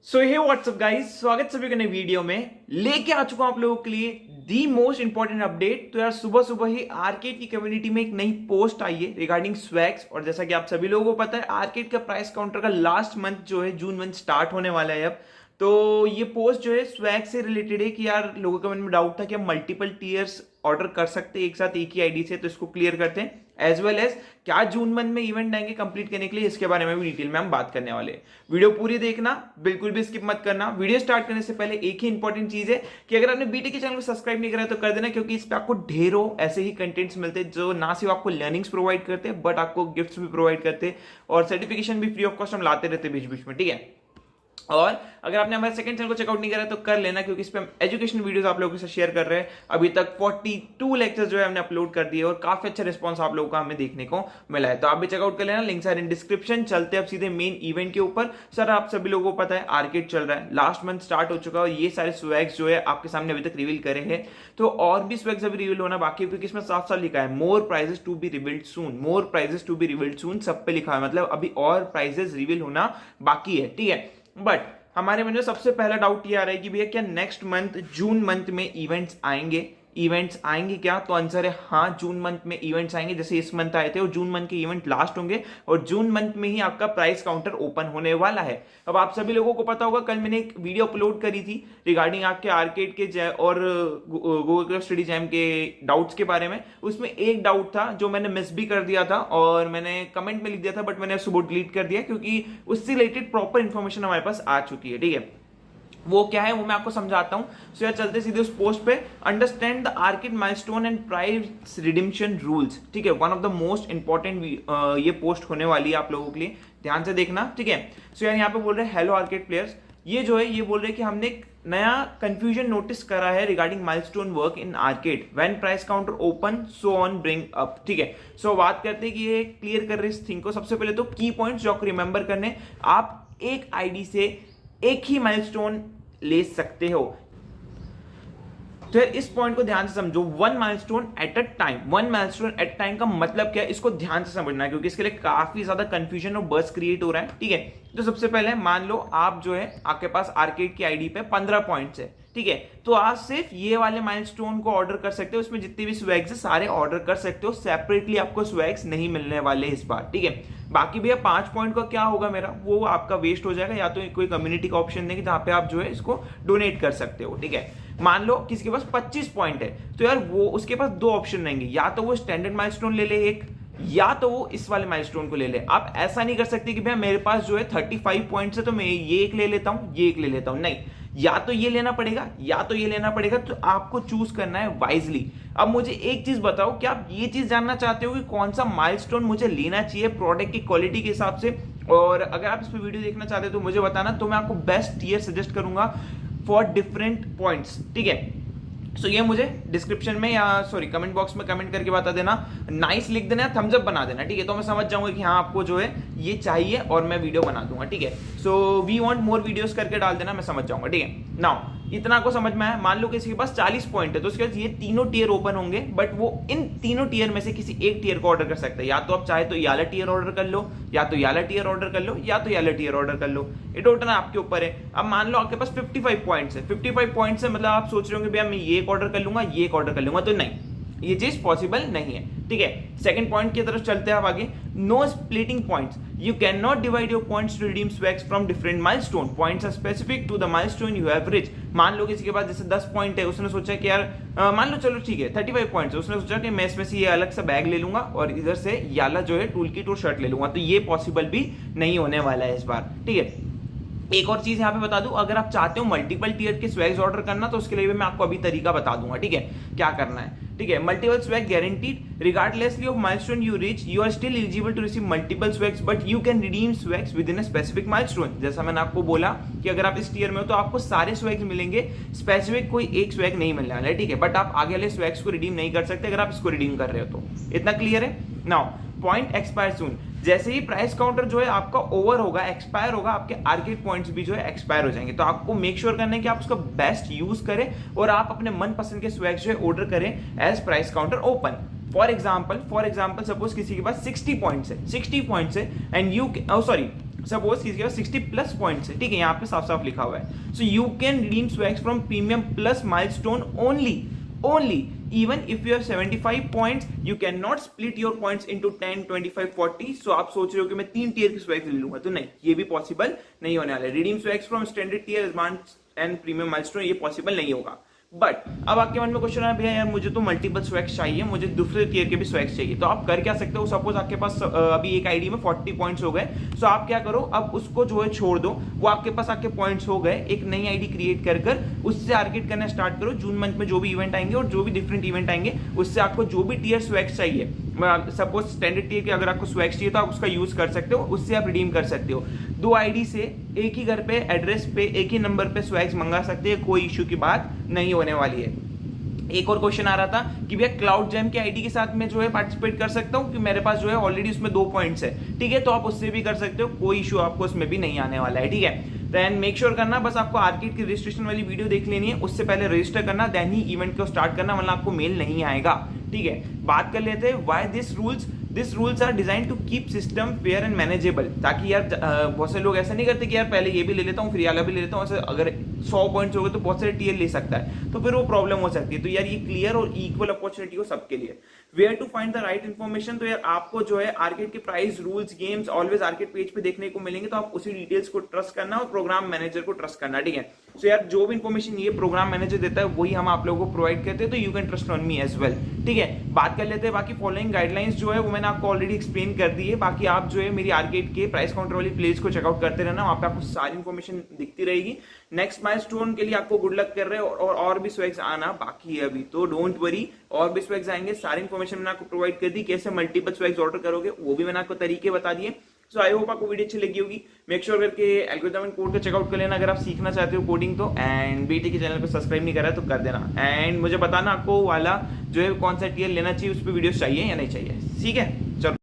सो हे WhatsApp guys, स्वागत सभी का नई वीडियो में। लेके आ चुका हूं आप लोगों के लिए दी मोस्ट इंपॉर्टेंट अपडेट। तो यार सुबह सुबह ही आर्केड की कम्युनिटी में एक नई पोस्ट आई है रिगार्डिंग स्वैग्स। और जैसा कि आप सभी लोगों को पता है, आर्केड का प्राइस काउंटर का लास्ट मंथ जो है जून मंथ स्टार्ट होने वाला है अब। तो ये पोस्ट जो है स्वैग से रिलेटेड है कि यार लोगों के मन में डाउट था कि हम मल्टीपल टीयर्स ऑर्डर कर सकते हैं एक साथ एक ही आईडी से, तो इसको क्लियर करते हैं। एज वेल एज क्या जून मंथ में इवेंट आएंगे कंप्लीट करने के लिए, इसके बारे में भी डिटेल में हम बात करने वाले हैं। वीडियो पूरी देखना, बिल्कुल भी स्किप मत करना। वीडियो स्टार्ट करने से पहले एक ही इंपॉर्टेंट चीज है कि अगर आपने बीटी के चैनल को सब्सक्राइब नहीं करा तो कर देना, क्योंकि इस पे आपको ढेरों ऐसे ही कंटेंट्स मिलते हैं जो ना सिर्फ आपको लर्निंग्स प्रोवाइड करते हैं बट आपको गिफ्ट्स भी प्रोवाइड करते हैं और सर्टिफिकेशन भी फ्री ऑफ कॉस्ट हम लाते रहते हैं बीच बीच में, ठीक है। और अगर आपने हमारे सेकंड चैनल को चेकआउट नहीं करा तो कर लेना, क्योंकि इस पे हम एजुकेशन वीडियोस आप लोगों के साथ शेयर कर रहे हैं। अभी तक 42 लेक्चर्स जो है हमने अपलोड कर दिए और काफी अच्छा रिस्पांस आप लोगों का हमें देखने को मिला है, तो आप भी चेकआउट कर लेना। Links are in description. चलते अब सीधे मेन इवेंट के ऊपर। सर आप सभी लोगों को पता है आर्केड चल रहा है, लास्ट मंथ स्टार्ट हो चुका है और ये सारे स्वैग्स जो है आपके सामने अभी तक रिवील करे हैं। तो और भी स्वैग्स अभी रिवील होना बाकी है, क्योंकि इसमें साफ साफ लिखा है more prizes to be revealed soon, more prizes to be revealed soon, सब पे लिखा है, मतलब अभी और प्राइजेस रिवील होना बाकी है, ठीक है। बट हमारे मन में सबसे पहला डाउट ये आ रहा है कि भैया क्या नेक्स्ट मंथ जून मंथ में इवेंट्स आएंगे? इवेंट्स आएंगे क्या? तो आंसर है हाँ, जून मंथ में इवेंट्स आएंगे। जैसे इस मंथ आए थे और जून मंथ के इवेंट लास्ट होंगे और जून मंथ में ही आपका प्राइस काउंटर ओपन होने वाला है। अब आप सभी लोगों को पता होगा, कल मैंने एक वीडियो अपलोड करी थी रिगार्डिंग आपके आर्केड के और गूगल स्टडी जैम के डाउट्स के बारे में। उसमें एक डाउट था जो मैंने मिस भी कर दिया था और मैंने कमेंट में लिख दिया था, बट मैंने सुबह डिलीट कर दिया क्योंकि उससे रिलेटेड प्रॉपर इन्फॉर्मेशन हमारे पास आ चुकी है, ठीक है। वो क्या है वो मैं आपको समझाता हूं। सो यार चलते सीधे उस पोस्ट पे। Understand the arcade milestone and price रिडीम्पशन rules, ठीक है। One of the most important ये पोस्ट होने वाली है आप लोगों के लिए, ध्यान से देखना, ठीक है। सो यार यहाँ पे बोल रहे हैं हेलो आर्केड प्लेयर्स, ये जो है ये बोल रहे हैं कि हमने एक नया कंफ्यूजन नोटिस करा है regarding milestone work in arcade when price counter open so on bring up, ठीक है। सो बात करते हैं कि ये क्लियर कर रहे इस थिंग को। सबसे पहले तो की पॉइंट्स जो आपको रिमेंबर करने, आप एक आईडी से एक ही माइलस्टोन ले सकते हो। तो इस पॉइंट को ध्यान से समझो, one milestone at a time. One milestone at time का मतलब क्या है, इसको ध्यान से समझना है, क्योंकि इसके लिए काफी ज्यादा कंफ्यूजन और बर्स क्रिएट हो रहा है, ठीक है। तो सबसे पहले मान लो आप जो है आपके पास आर्केड की आईडी पे 15 पॉइंट्स है, ठीक है। तो आप सिर्फ ये वाले माइलस्टोन को ऑर्डर कर सकते हो, उसमें जितने भी स्वैग्स है सारे ऑर्डर कर सकते हो, सेपरेटली आपको स्वैग्स नहीं मिलने वाले इस बार, ठीक है। बाकी भैया 5 पॉइंट का क्या होगा मेरा, वो आपका वेस्ट हो जाएगा, या तो कोई कम्युनिटी का ऑप्शन देंगे जहां पे आप जो है इसको डोनेट कर सकते हो, ठीक है। मान लो किसी के पास 25 पॉइंट है, तो यार वो उसके पास दो ऑप्शन रहेंगे, या तो वो स्टैंडर्ड माइलस्टोन ले ले एक, या तो वो इस वाले माइलस्टोन को ले ले। आप ऐसा नहीं कर सकते कि भैया मेरे पास जो है 35 पॉइंट्स है तो मैं ये एक ले लेता हूं ये एक ले लेता हूं, नहीं, या तो ये लेना पड़ेगा या तो ये लेना पड़ेगा। तो आपको चूज करना है वाइजली। अब मुझे एक चीज बताओ, क्या आप ये चीज जानना चाहते हो कि कौन सा माइलस्टोन मुझे लेना चाहिए प्रोडक्ट की क्वालिटी के हिसाब से? और अगर आप इस पर वीडियो देखना चाहते हो तो मुझे बताना, तो मैं आपको बेस्ट टियर सजेस्ट करूंगा फॉर डिफरेंट पॉइंट्स, ठीक है। सो ये मुझे डिस्क्रिप्शन में या सॉरी कमेंट बॉक्स में कमेंट करके बता देना, नाइस लिख देना, थम्स अप बना देना, ठीक है। तो मैं समझ जाऊंगा कि हाँ आपको जो है ये चाहिए और मैं वीडियो बना दूंगा, ठीक है। So we want more videos करके डाल देना, मैं समझ जाऊंगा, ठीक है। नाउ इतना को समझ में आया। मान लो किसी के पास 40 पॉइंट है तो उसके पास ये तीनों टियर ओपन होंगे, बट वो इन तीनों टियर में से किसी एक टियर को ऑर्डर कर सकता है। या तो आप चाहे तो याला टियर ऑर्डर कर लो, या तो याला टियर ऑर्डर कर लो, या तो याला टियर ऑर्डर कर लो, ये टोटल आपके ऊपर है। अब मान लो आपके पास 55 पॉइंट्स है, 55 पॉइंट्स है, मतलब आप सोच रहे होंगे भैया मैं ये एक ऑर्डर कर लूंगा ये एक ऑर्डर कर लूंगा, तो नहीं, ये चीज पॉसिबल नहीं है, ठीक है। सेकंड पॉइंट की तरफ चलते हैं आगे। No splitting points, you can not divide your points to redeem swags from different milestone, points are specific to the milestone you have reached. मान लो किसी के पास जैसे 10 पॉइंट है, उसने सोचा कि यार मान लो चलो ठीक है 35 पॉइंट्स है, उसने सोचा कि मैं इसमें से ये अलग सा बैग ले लूंगा और इधर से याला जो है टूल किट और शर्ट ले लूंगा, तो ये पॉसिबल भी नहीं होने वाला है इस बार, ठीक है। एक और चीज यहाँ पे बता दूं, अगर आप चाहते हो मल्टीपल टियर के स्वैग्स ऑर्डर करना तो उसके लिए भी मैं आपको अभी तरीका बता दूंगा, ठीक है, क्या करना है, ठीक है। Multiple swag guaranteed regardlessly of milestone you reach, you are still eligible to receive multiple swags but you can redeem swags within a specific milestone. जैसा मैंने आपको बोला कि अगर आप इस टियर में हो तो आपको सारे स्वैग्स मिलेंगे, स्पेसिफिक कोई एक स्वैग नहीं मिलने वाला है, ठीक है। बट आप आगे वाले स्वैग्स को रिडीम नहीं कर सकते अगर आप इसको रिडीम कर रहे हो तो। इतना क्लियर है? नाउ पॉइंट एक्सपायर सून, जैसे ही प्राइस काउंटर जो है आपका ओवर होगा, एक्सपायर होगा, आपके आर्केड पॉइंट्स भी जो है एक्सपायर हो जाएंगे। तो आपको मेक श्योर करना है कि आप उसका बेस्ट यूज करें और आप अपने मनपसंद के स्वैग्स जो है ऑर्डर करें as price counter open. For example suppose किसी के पास 60 पॉइंट्स है, 60 पॉइंट्स है एंड यू सॉरी सपोज किसी के पास 60 प्लस पॉइंट्स है, ठीक है, यहाँ पे साफ साफ लिखा हुआ है, so you can redeem swags from premium plus milestone only even if you have 75 points you cannot split your points into 10 25 40. सो आप सोच रहे हो कि मैं 3 टियर की स्वैग्स ले लूंगा, तो नहीं, ये भी पॉसिबल नहीं होने वाला है। Redeem swags from standard tier, advance and premium milestone ये पॉसिबल नहीं होगा। बट अब आपके मन में क्वेश्चन है, भैया यार मुझे तो मल्टीपल स्वैग्स चाहिए, मुझे दूसरे टियर के भी स्वैग्स चाहिए, तो आप कर क्या सकते हो, सपोज आपके पास अभी एक आईडी में 40 पॉइंट्स हो गए, सो आप क्या करो, अब उसको जो है छोड़ दो, वो आपके पास आपके पॉइंट्स हो गए, एक नई आईडी क्रिएट कर उससे आर्केड करना स्टार्ट करो। जून मंथ में जो भी इवेंट आएंगे और जो भी डिफरेंट इवेंट आएंगे उससे आपको जो भी टियर स्वैग्स चाहिए, सपोज स्टैंडर्ड टियर के अगर आपको स्वैग्स चाहिए तो आप उसका यूज कर सकते हो, उससे आप रिडीम कर सकते हो। 2 आईडी से एक ही घर पे एड्रेस पे एक ही नंबर पे स्वैग्स मंगा सकते हैं, कोई इश्यू की बात नहीं होने वाली है। एक और क्वेश्चन आ रहा था कि भैया क्लाउड जेम के आईडी के साथ मैं जो है पार्टिसिपेट कर सकता हूँ, कि मेरे पास जो है ऑलरेडी उसमें 2 पॉइंट्स है, ठीक है, तो आप उससे भी कर सकते हो, कोई इशू आपको उसमें भी नहीं आने वाला है, ठीक है। देन मेक श्योर करना, बस आपको आर्केड की रजिस्ट्रेशन वाली वीडियो देख लेनी है, उससे पहले रजिस्टर करना, देन ही इवेंट को स्टार्ट करना, वरना आपको मेल नहीं आएगा, ठीक है। बात कर लेते हैं why this rules are design to keep system fair and manageable, ताकि यार बहुत से लोग ऐसा नहीं करते कि यार पहले ये भी ले लेता हूँ फिर वाला भी ले लेता हूँ, ऐसे अगर 100 पॉइंट्स हो गए तो बहुत सारे टीयर ले सकता है, तो फिर वो प्रॉब्लम हो सकती है। तो यार ये क्लियर और इक्वल अपॉर्चुनिटी हो सबके लिए। Where to find the right information, तो यार आपको जो है आर्केड के price, rules, games always arcade page पे देखने को मिलेंगे, तो आप उसी डिटेल्स को ट्रस्ट करना और प्रोग्राम मैनेजर को ट्रस्ट करना, ठीक है। सो यार जो भी इन्फॉर्मेशन ये प्रोग्राम मैनेजर देता है वही हम आप लोगों को प्रोवाइड करते हैं, तो you can trust on me as well, ठीक है। बात कर लेते हैं बाकी फॉलोइंग गाइडलाइंस जो है वो मैंने आपको ऑलरेडी एक्सप्लेन कर दी है। बाकी आप जो है मेरी आर्केड के प्राइस काउंटर वाली प्लेस को चेकआउट करते रहना, वहां पे आपको सारी इन्फॉर्मेशन दिखती रहेगी। नेक्स्ट माइलस्टोन के लिए आपको गुड लक कर रहे हैं, और भी स्वैग्स आना बाकी है अभी, तो डोंट वरी, और भी स्वैग्स आएंगे। सारी इन्फॉर्मेशन मैंने आपको प्रोवाइड कर दी, कैसे मल्टीपल स्वैग्स ऑर्डर करोगे वो भी मैंने आपको तरीके बता दिए। सो आई होप आपको वीडियो अच्छी लगी होगी। मेक श्योर करके एल्गोरिथम कोड को चेकआउट कर लेना अगर आप सीखना चाहते हो कोडिंग तो, एंड बीटी के चैनल को सब्सक्राइब नहीं करा तो कर देना, एंड मुझे बताना आपको वाला जो है कौन सा टियर लेना चाहिए, उस पर वीडियो चाहिए या नहीं चाहिए, ठीक है। चलो